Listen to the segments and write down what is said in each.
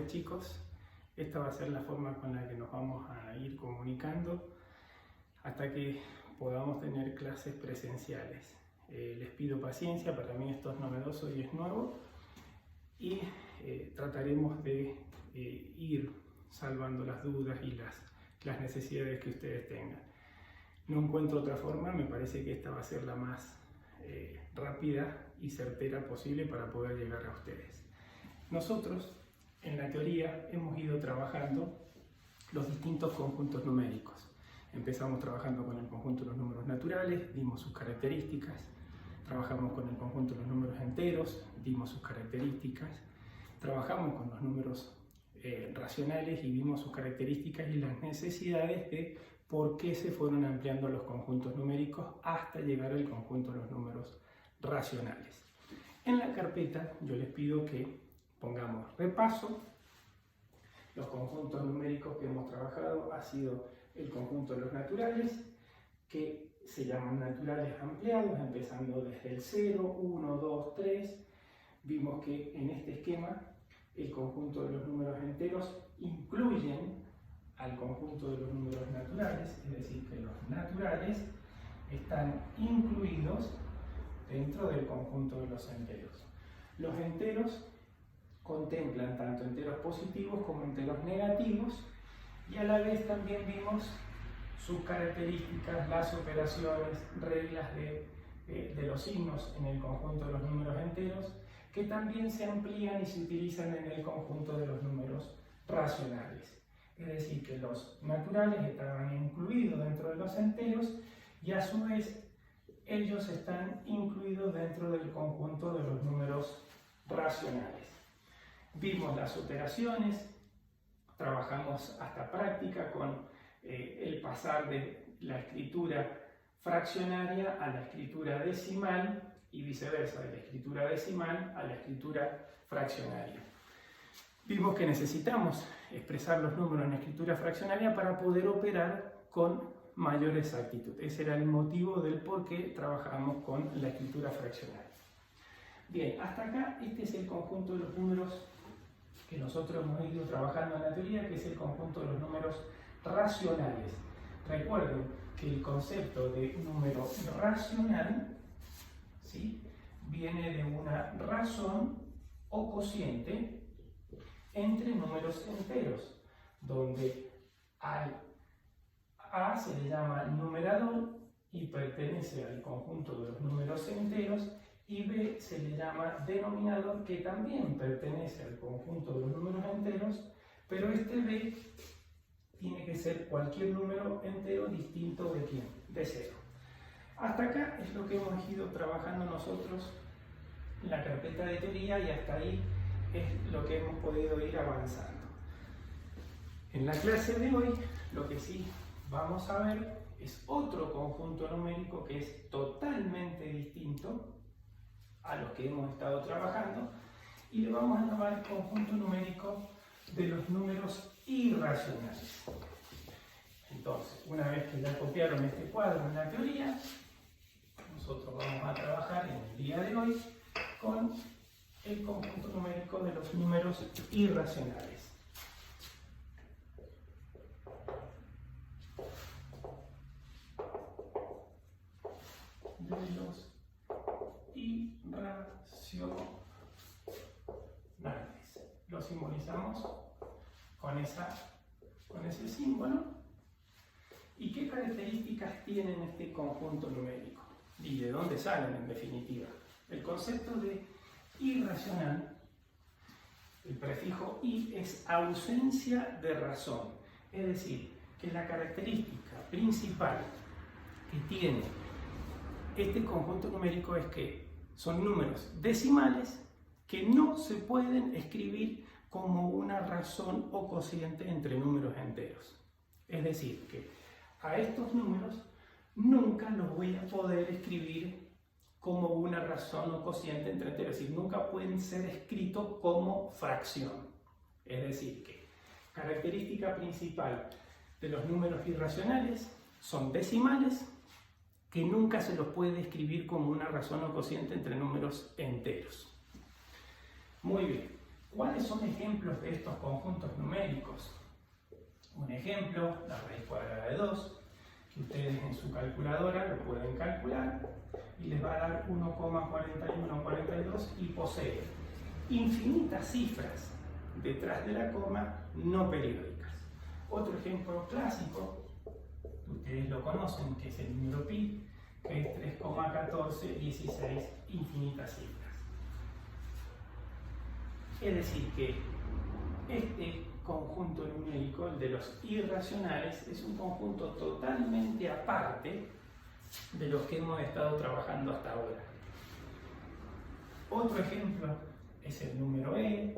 chicos, esta va a ser la forma con la que nos vamos a ir comunicando hasta que podamos tener clases presenciales. Les pido paciencia, para mí esto es novedoso y es nuevo, y trataremos de ir salvando las dudas y las necesidades que ustedes tengan. No encuentro otra forma, me parece que esta va a ser la más rápida y certera posible para poder llegar a ustedes. Nosotros, en la teoría, hemos ido trabajando los distintos conjuntos numéricos. Empezamos trabajando con el conjunto de los números naturales, dimos sus características. Trabajamos con el conjunto de los números enteros, dimos sus características. Trabajamos con los números racionales y vimos sus características y las necesidades de por qué se fueron ampliando los conjuntos numéricos hasta llegar al conjunto de los números racionales. En la carpeta yo les pido que pongamos repaso. Los conjuntos numéricos que hemos trabajado ha sido el conjunto de los naturales, que se llaman naturales ampliados, empezando desde el 0, 1, 2, 3. Vimos que en este esquema el conjunto de los números enteros incluyen al conjunto de los números naturales, es decir, que los naturales están incluidos dentro del conjunto de los enteros. Los enteros contemplan tanto enteros positivos como enteros negativos, y a la vez también vimos sus características, las operaciones, reglas de los signos en el conjunto de los números enteros, que también se amplían y se utilizan en el conjunto de los números racionales. Es decir, que los naturales estaban incluidos dentro de los enteros y a su vez ellos están incluidos dentro del conjunto de los números racionales. Vimos las operaciones, trabajamos hasta práctica con el pasar de la escritura fraccionaria a la escritura decimal y viceversa, de la escritura decimal a la escritura fraccionaria. Vimos que necesitamos expresar los números en escritura fraccionaria para poder operar con mayor exactitud. Ese era el motivo del por qué trabajamos con la escritura fraccionaria. Bien, hasta acá este es el conjunto de los números que nosotros hemos ido trabajando en la teoría, que es el conjunto de los números racionales. Recuerden que el concepto de número racional, ¿sí?, viene de una razón o cociente entre números enteros, donde al A se le llama numerador y pertenece al conjunto de los números enteros, y B se le llama denominador, que también pertenece al conjunto de los números enteros, pero este B tiene que ser cualquier número entero distinto de ¿quién? De 0. Hasta acá es lo que hemos ido trabajando nosotros en la carpeta de teoría, y hasta ahí es lo que hemos podido ir avanzando. En la clase de hoy lo que sí vamos a ver es otro conjunto numérico que es totalmente distinto a los que hemos estado trabajando, y le vamos a llamar conjunto numérico de los números irracionales. Entonces, una vez que ya copiaron este cuadro en la teoría, nosotros vamos a trabajar en el día de hoy con el conjunto numérico de los números irracionales. De los irracionales. Lo simbolizamos con ese símbolo. ¿Y qué características tienen este conjunto numérico? ¿Y de dónde salen, en definitiva? El concepto de irracional, el prefijo i, es ausencia de razón. Es decir, que la característica principal que tiene este conjunto numérico es que son números decimales que no se pueden escribir como una razón o cociente entre números enteros. Es decir, que a estos números nunca los voy a poder escribir como una razón o cociente entre enteros, es decir, nunca pueden ser escritos como fracción. Es decir, que característica principal de los números irracionales son decimales que nunca se los puede escribir como una razón o cociente entre números enteros. Muy bien, ¿Cuáles son ejemplos de estos conjuntos numéricos? Un ejemplo, la raíz cuadrada de 2, que ustedes en su calculadora lo pueden calcular y les va a dar 1,4142 y posee infinitas cifras detrás de la coma no periódicas. Otro ejemplo clásico, ustedes lo conocen, que es el número pi, que es 3,1416 infinitas cifras. Es decir, que este conjunto numérico, el de los irracionales, es un conjunto totalmente aparte de los que hemos estado trabajando hasta ahora. Otro ejemplo es el número e,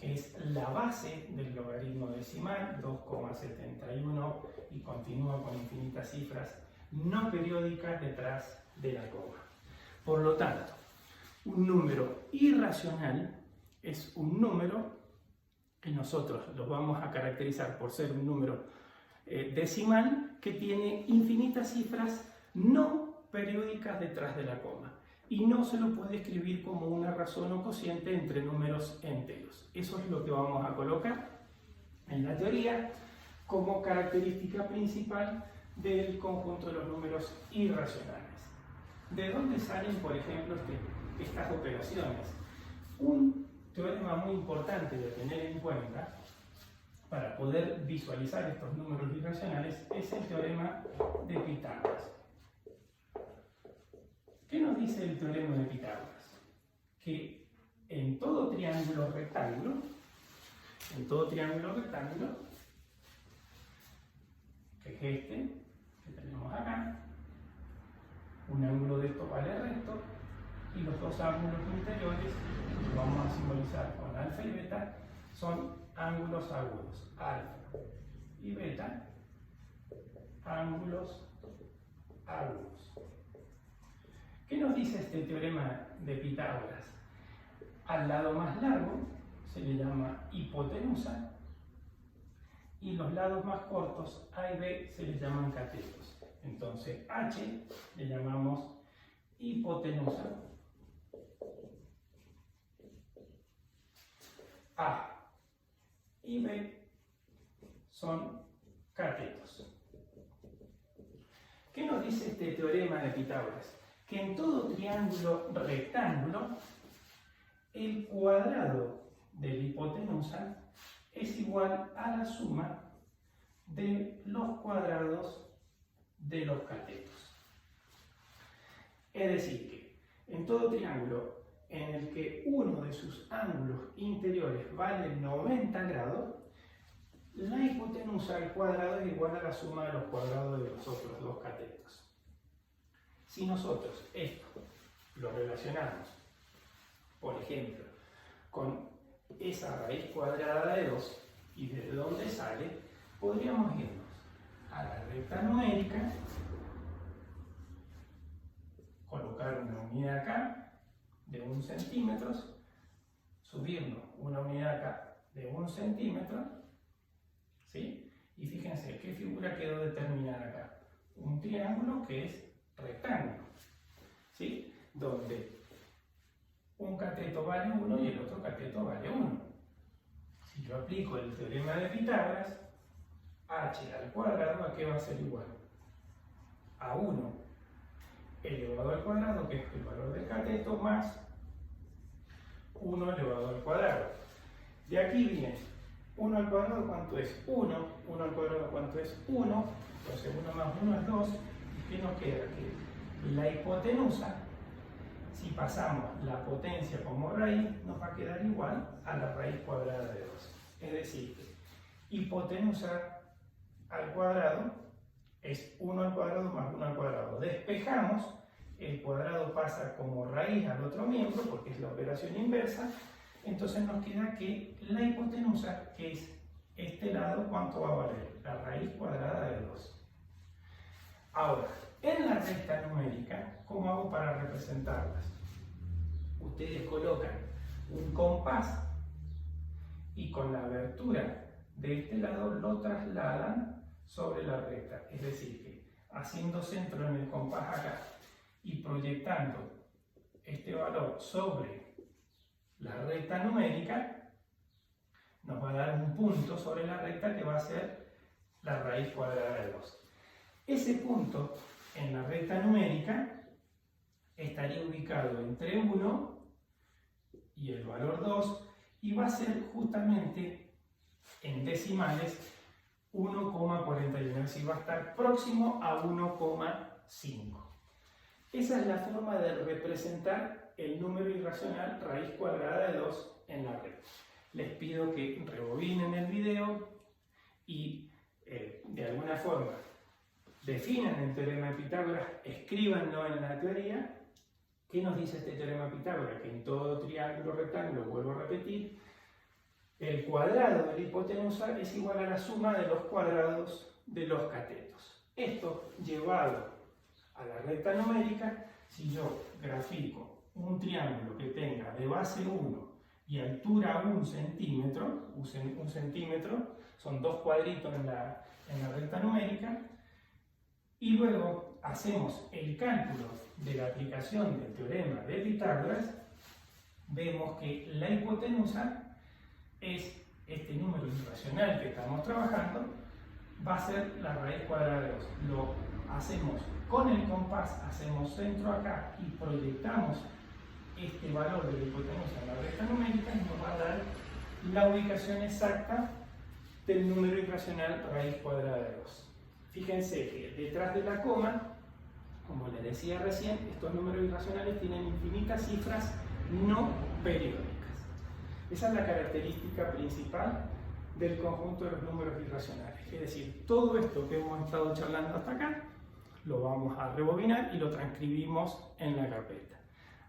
que es la base del logaritmo decimal, 2,71, y continúa con infinitas cifras no periódicas detrás de la coma. Por lo tanto, un número irracional es un número que nosotros lo vamos a caracterizar por ser un número decimal que tiene infinitas cifras no periódicas detrás de la coma y no se lo puede escribir como una razón o cociente entre números enteros. Eso es lo que vamos a colocar en la teoría como característica principal del conjunto de los números irracionales. ¿De dónde salen, por ejemplo, estas operaciones? Un teorema muy importante de tener en cuenta para poder visualizar estos números irracionales es el teorema de Pitágoras. ¿Qué nos dice el teorema de Pitágoras? Que en todo triángulo rectángulo, que es este, que tenemos acá, un ángulo de esto vale recto, y los dos ángulos interiores, que vamos a simbolizar con alfa y beta, son ángulos agudos. Alfa y beta, ángulos agudos. ¿Qué nos dice este teorema de Pitágoras? Al lado más largo se le llama hipotenusa y los lados más cortos, A y B, se les llaman catetos. Entonces, H le llamamos hipotenusa, A y B son catetos. ¿Qué nos dice este teorema de Pitágoras? Que en todo triángulo rectángulo, el cuadrado de la hipotenusa es igual a la suma de los cuadrados de los catetos. Es decir, que en todo triángulo en el que uno de sus ángulos interiores vale 90 grados, la hipotenusa al cuadrado es igual a la suma de los cuadrados de los otros dos catetos. Si nosotros esto lo relacionamos, por ejemplo, con esa raíz cuadrada de 2 y de dónde sale, podríamos irnos a la recta numérica, colocar una unidad acá de 1 centímetro, subirnos una unidad acá de 1 centímetro, ¿sí? Y fíjense qué figura quedó determinada acá. Un triángulo que es rectángulo, ¿sí? Donde un cateto vale 1 y el otro cateto vale 1. Si yo aplico el teorema de Pitágoras, h al cuadrado, ¿a qué va a ser igual? A 1 elevado al cuadrado, que es el valor del cateto, más 1 elevado al cuadrado. De aquí viene 1 al cuadrado, ¿cuánto es? 1. 1 al cuadrado, ¿cuánto es? 1. Entonces 1 más 1 es 2. ¿Y qué nos queda? Que la hipotenusa, si pasamos la potencia como raíz, nos va a quedar igual a la raíz cuadrada de 2. Es decir, que hipotenusa al cuadrado es 1 al cuadrado más 1 al cuadrado. Despejamos, el cuadrado pasa como raíz al otro miembro, porque es la operación inversa. Entonces nos queda que la hipotenusa, que es este lado, ¿cuánto va a valer? La raíz cuadrada de 2. Ahora, en la recta numérica, ¿cómo hago para representarlas? Ustedes colocan un compás y con la abertura de este lado lo trasladan sobre la recta. Es decir, que haciendo centro en el compás acá y proyectando este valor sobre la recta numérica, nos va a dar un punto sobre la recta que va a ser la raíz cuadrada de 2. Ese punto en la recta numérica estaría ubicado entre 1 y el valor 2 y va a ser justamente en decimales 1,41, es decir, va a estar próximo a 1,5. Esa es la forma de representar el número irracional raíz cuadrada de 2 en la recta. Les pido que rebobinen el video y de alguna forma definan el teorema de Pitágoras, escríbanlo en la teoría. ¿Qué nos dice este teorema de Pitágoras? Que en todo triángulo rectángulo, vuelvo a repetir, el cuadrado de la hipotenusa es igual a la suma de los cuadrados de los catetos. Esto llevado a la recta numérica, si yo grafico un triángulo que tenga de base 1 y altura 1 centímetro, usen 1 centímetro, son 2 cuadritos en la recta numérica, y luego hacemos el cálculo de la aplicación del teorema de Pitágoras, vemos que la hipotenusa es este número irracional que estamos trabajando, va a ser la raíz cuadrada de 2. Lo hacemos con el compás, hacemos centro acá y proyectamos este valor de la hipotenusa en la recta numérica y nos va a dar la ubicación exacta del número irracional raíz cuadrada de 2. Fíjense que detrás de la coma, como les decía recién, estos números irracionales tienen infinitas cifras no periódicas. Esa es la característica principal del conjunto de los números irracionales. Es decir, todo esto que hemos estado charlando hasta acá, lo vamos a rebobinar y lo transcribimos en la carpeta.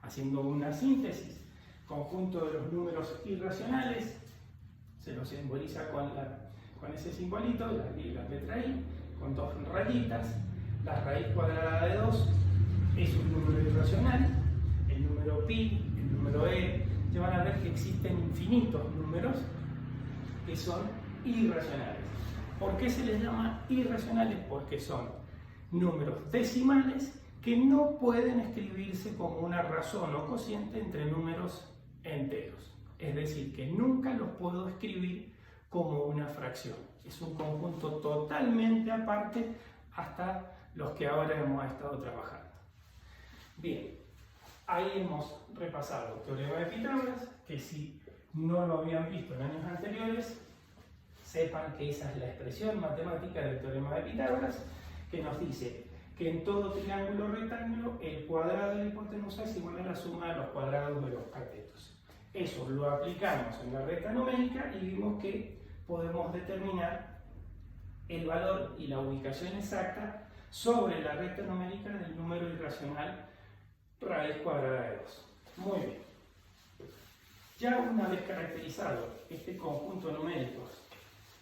Haciendo una síntesis, conjunto de los números irracionales, se lo simboliza con ese simbolito, la letra I, con 2 rayitas. La raíz cuadrada de 2 es un número irracional, el número pi, el número e, ya van a ver que existen infinitos números que son irracionales. ¿Por qué se les llama irracionales? Porque son números decimales que no pueden escribirse como una razón o cociente entre números enteros. Es decir, que nunca los puedo escribir como una fracción. Es un conjunto totalmente aparte hasta los que ahora hemos estado trabajando. Bien, ahí hemos repasado el teorema de Pitágoras, que si no lo habían visto en años anteriores, sepan que esa es la expresión matemática del teorema de Pitágoras, que nos dice que en todo triángulo rectángulo el cuadrado de la hipotenusa es igual a la suma de los cuadrados de los catetos. Eso lo aplicamos en la recta numérica y vimos que podemos determinar el valor y la ubicación exacta sobre la recta numérica del número irracional raíz cuadrada de 2. Muy bien. Ya una vez caracterizado este conjunto numérico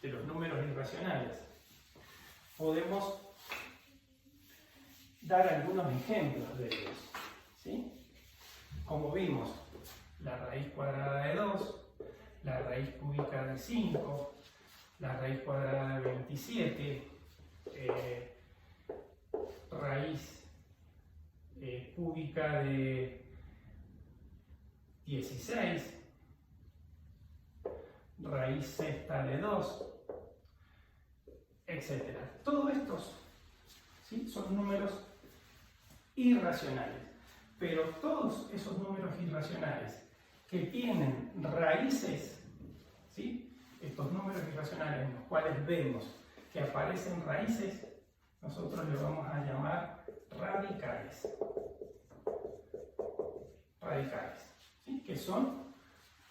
de los números irracionales, podemos dar algunos ejemplos de ellos, ¿sí? Como vimos, la raíz cuadrada de 2, la raíz cúbica de 5, la raíz cuadrada de 27, raíz cúbica de 16, raíz sexta de 2, etc. Todos estos, ¿sí?, son números irracionales, pero todos esos números irracionales que tienen raíces, ¿sí?, estos números irracionales en los cuales vemos que aparecen raíces, nosotros le vamos a llamar radicales. Radicales, ¿sí?, que son,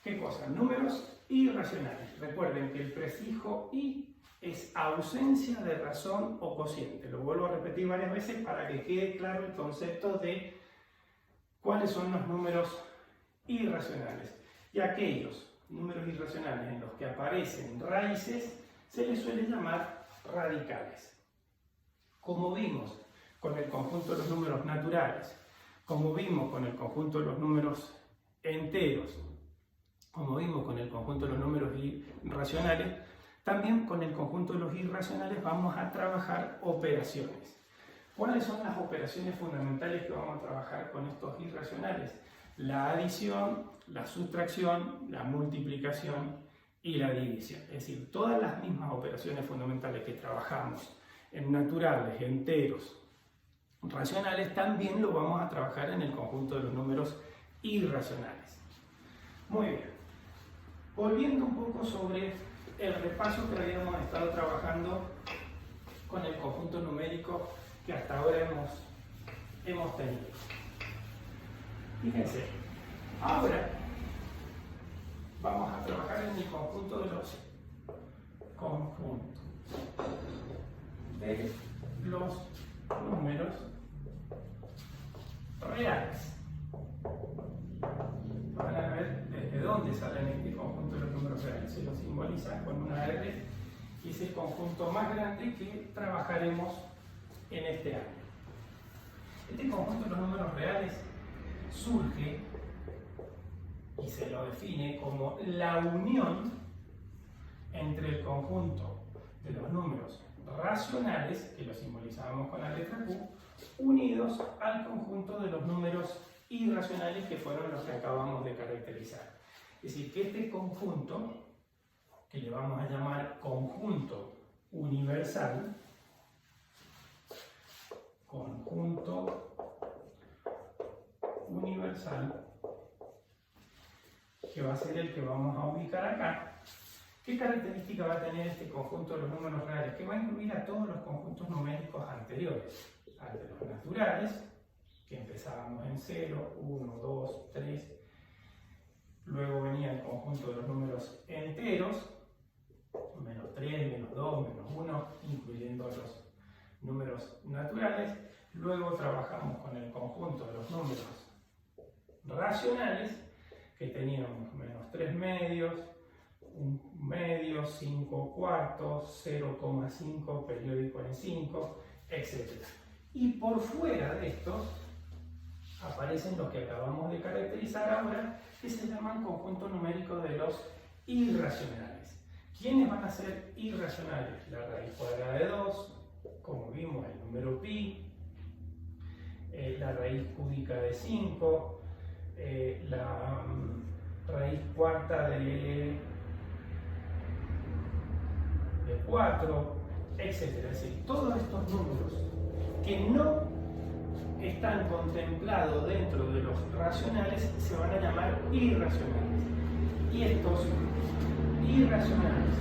¿qué cosa? Números irracionales. Recuerden que el prefijo i es ausencia de razón o cociente. Lo vuelvo a repetir varias veces para que quede claro el concepto de cuáles son los números irracionales. Y aquellos números irracionales en los que aparecen raíces se les suele llamar radicales. Como vimos con el conjunto de los números naturales, como vimos con el conjunto de los números enteros, como vimos con el conjunto de los números irracionales, también con el conjunto de los irracionales vamos a trabajar operaciones. ¿Cuáles son las operaciones fundamentales que vamos a trabajar con estos irracionales? La adición, la sustracción, la multiplicación y la división. Es decir, todas las mismas operaciones fundamentales que trabajamos en naturales, enteros, racionales, también lo vamos a trabajar en el conjunto de los números irracionales. Muy bien. Volviendo un poco sobre el repaso que habíamos estado trabajando con el conjunto numérico que hasta ahora hemos tenido. Fíjense, ahora vamos a trabajar en el conjunto de los conjuntos de los números reales. Van a ver desde dónde salen este conjunto de los números reales. Se lo simboliza con una R y es el conjunto más grande que trabajaremos en este año. Este conjunto de los números reales surge y se lo define como la unión entre el conjunto de los números racionales, que lo simbolizamos con la letra Q, unidos al conjunto de los números irracionales, que fueron los que acabamos de caracterizar. Es decir, que este conjunto, que le vamos a llamar conjunto universal, que va a ser el que vamos a ubicar acá. ¿Qué característica va a tener este conjunto de los números reales? Que va a incluir a todos los conjuntos numéricos anteriores, al de los naturales, que empezábamos en 0, 1, 2, 3. Luego venía el conjunto de los números enteros, menos 3, menos 2, menos 1, incluyendo los números naturales. Luego trabajamos con el conjunto de los números racionales, que teníamos menos 3 medios, 1 medio, 5 cuartos, 0,5 periódico en 5, etc. Y por fuera de estos aparecen los que acabamos de caracterizar ahora, que se llaman conjuntos numéricos de los irracionales. ¿Quiénes van a ser irracionales? La raíz cuadrada de 2, como vimos, el número pi, la raíz cúbica de 5, la raíz cuarta de 4, etc. Es decir, todos estos números que no están contemplados dentro de los racionales se van a llamar irracionales. Y estos irracionales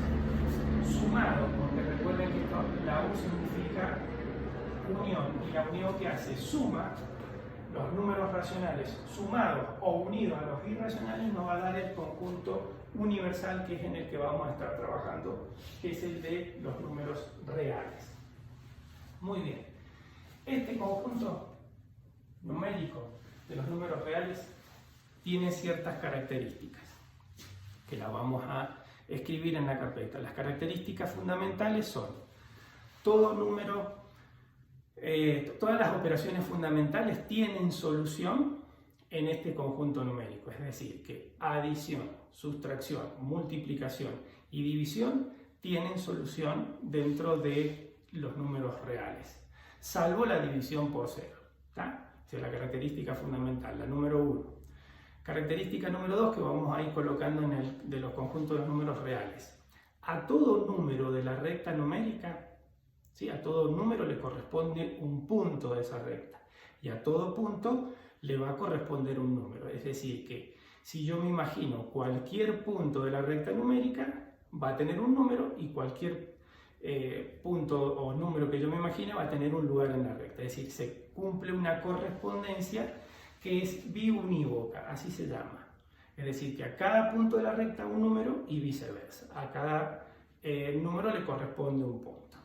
sumados, porque recuerden que la U significa unión, y la unión que hace suma los números racionales sumados o unidos a los irracionales, nos va a dar el conjunto universal, que es en el que vamos a estar trabajando, que es el de los números reales. Muy bien, este conjunto numérico de los números reales tiene ciertas características que las vamos a escribir en la carpeta. Las características fundamentales son todo número, todas las operaciones fundamentales tienen solución en este conjunto numérico, es decir, que adición, sustracción, multiplicación y división tienen solución dentro de los números reales, salvo la división por 0. Esa es la característica fundamental, la número 1. Característica número 2 que vamos a ir colocando en el de los conjuntos de los números reales. A todo número de la recta numérica, ¿sí? A todo número le corresponde un punto de esa recta, y a todo punto le va a corresponder un número. Es decir, que si yo me imagino cualquier punto de la recta numérica, va a tener un número, y cualquier punto o número que yo me imagine va a tener un lugar en la recta. Es decir, se cumple una correspondencia que es biunívoca, así se llama. Es decir, que a cada punto de la recta un número y viceversa. A cada número le corresponde un punto.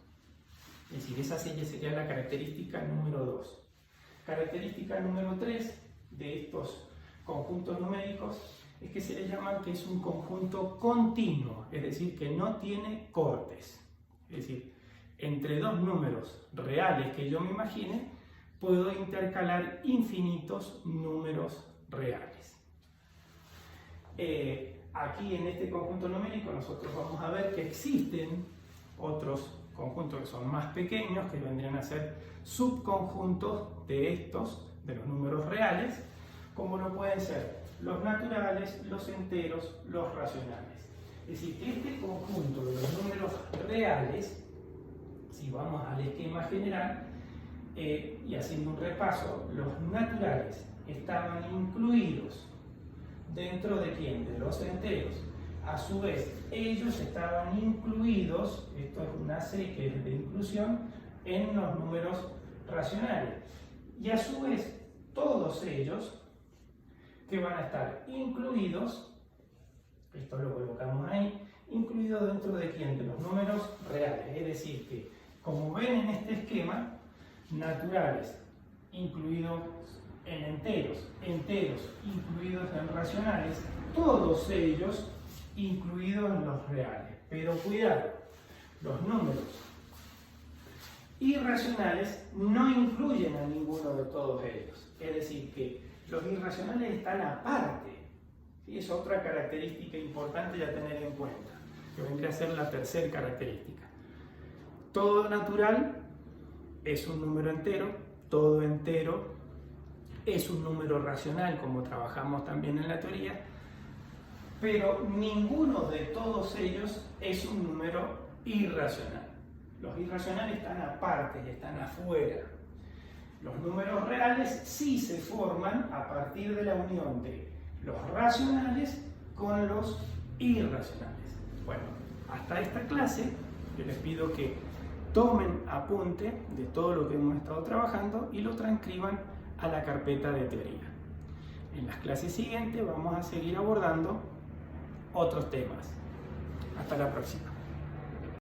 Es decir, esa sería la característica número 2. Característica número 3 de estos conjuntos numéricos es que se le llaman que es un conjunto continuo, es decir, que no tiene cortes. Es decir, entre dos números reales que yo me imagine, puedo intercalar infinitos números reales. Aquí en este conjunto numérico nosotros vamos a ver que existen otros conjuntos que son más pequeños, que vendrían a ser subconjuntos de estos, de los números reales, como lo pueden ser los naturales, los enteros, los racionales. Es decir, que este conjunto de los números reales, si vamos al esquema general, y haciendo un repaso, los naturales estaban incluidos dentro de ¿quién? De los enteros. A su vez, ellos estaban incluidos, esto es una C que es de inclusión, en los números racionales. Y a su vez, todos ellos que van a estar incluidos, esto lo colocamos ahí, incluidos dentro de ¿quién? De los números reales. Es decir, que como ven en este esquema, naturales incluidos en enteros, enteros incluidos en racionales, todos ellos incluidos en los reales. Pero cuidado, los números irracionales no incluyen a ninguno de todos ellos. Es decir, que los irracionales están aparte. ¿Sí? Es otra característica importante a tener en cuenta, que vendría a ser la tercera característica. Todo natural es un número entero, todo entero es un número racional, como trabajamos también en la teoría, pero ninguno de todos ellos es un número irracional. Los irracionales están aparte, están afuera. Los números reales sí se forman a partir de la unión de los racionales con los irracionales. Bueno, hasta esta clase yo les pido que tomen apunte de todo lo que hemos estado trabajando y lo transcriban a la carpeta de teoría. En las clases siguientes vamos a seguir abordando otros temas. Hasta la próxima.